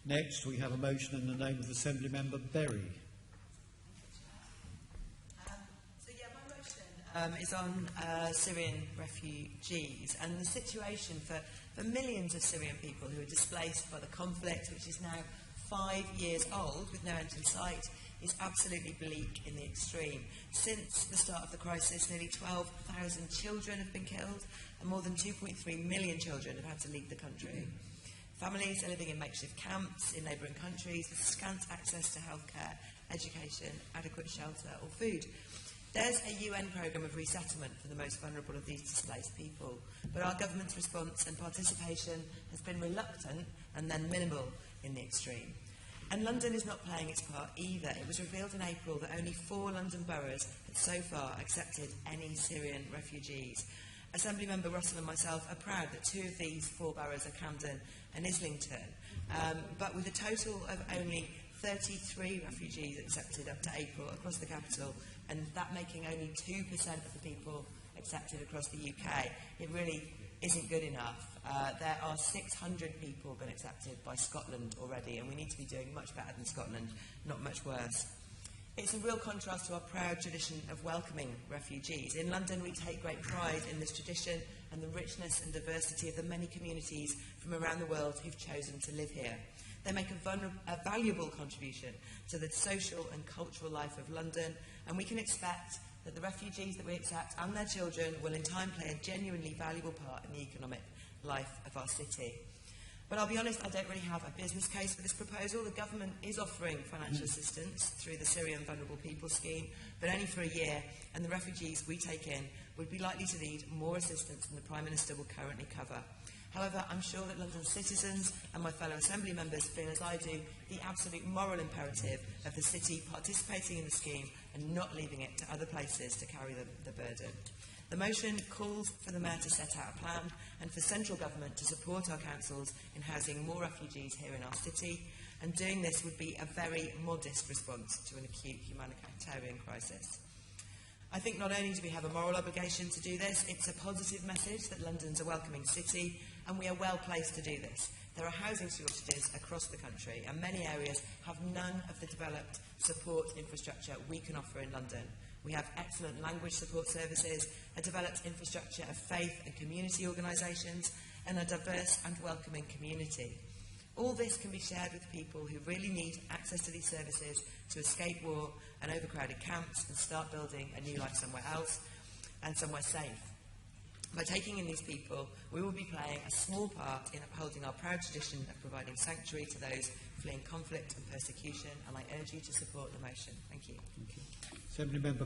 Next, we have a motion in the name of Assembly Member Berry. My motion is on Syrian refugees and the situation for millions of Syrian people who are displaced by the conflict, which is now 5 years old with no end in sight, is absolutely bleak in the extreme. Since the start of the crisis, nearly 12,000 children have been killed and more than 2.3 million children have had to leave the country. Families are living in makeshift camps in neighbouring countries with scant access to healthcare, education, adequate shelter or food. There's a UN programme of resettlement for the most vulnerable of these displaced people, but our government's response and participation has been reluctant and then minimal in the extreme. And London is not playing its part either. It was revealed in April that only 4 London boroughs had so far accepted any Syrian refugees. Assembly Member Russell and myself are proud that 2 of these 4 boroughs are Camden and Islington, but with a total of only 33 refugees accepted up to April across the capital, and that making only 2% of the people accepted across the UK, it really isn't good enough. There are 600 people been accepted by Scotland already, and we need to be doing much better than Scotland, not much worse. It's a real contrast to our proud tradition of welcoming refugees. In London, we take great pride in this tradition and the richness and diversity of the many communities from around the world who've chosen to live here. They make a valuable contribution to the social and cultural life of London, and we can expect that the refugees that we accept and their children will in time play a genuinely valuable part in the economic life of our city. But I'll be honest, I don't really have a business case for this proposal. The government is offering financial assistance through the Syrian Vulnerable People Scheme, but only for a year, and the refugees we take in would be likely to need more assistance than the Prime Minister will currently cover. However, I'm sure that London's citizens and my fellow Assembly members feel, as I do, the absolute moral imperative of the city participating in the scheme and not leaving it to other places to carry the burden. The motion calls for the Mayor to set out a plan and for central government to support our councils in housing more refugees here in our city, and doing this would be a very modest response to an acute humanitarian crisis. I think not only do we have a moral obligation to do this, it's a positive message that London's a welcoming city, and we are well placed to do this. There are housing shortages across the country, and many areas have none of the developed support infrastructure we can offer in London. We have excellent language support services, a developed infrastructure of faith and community organisations, and a diverse and welcoming community. All this can be shared with people who really need access to these services to escape war and overcrowded camps and start building a new life somewhere else and somewhere safe. By taking in these people, we will be playing a small part in upholding our proud tradition of providing sanctuary to those fleeing conflict and persecution, and I urge you to support the motion. Thank you. Assembly Member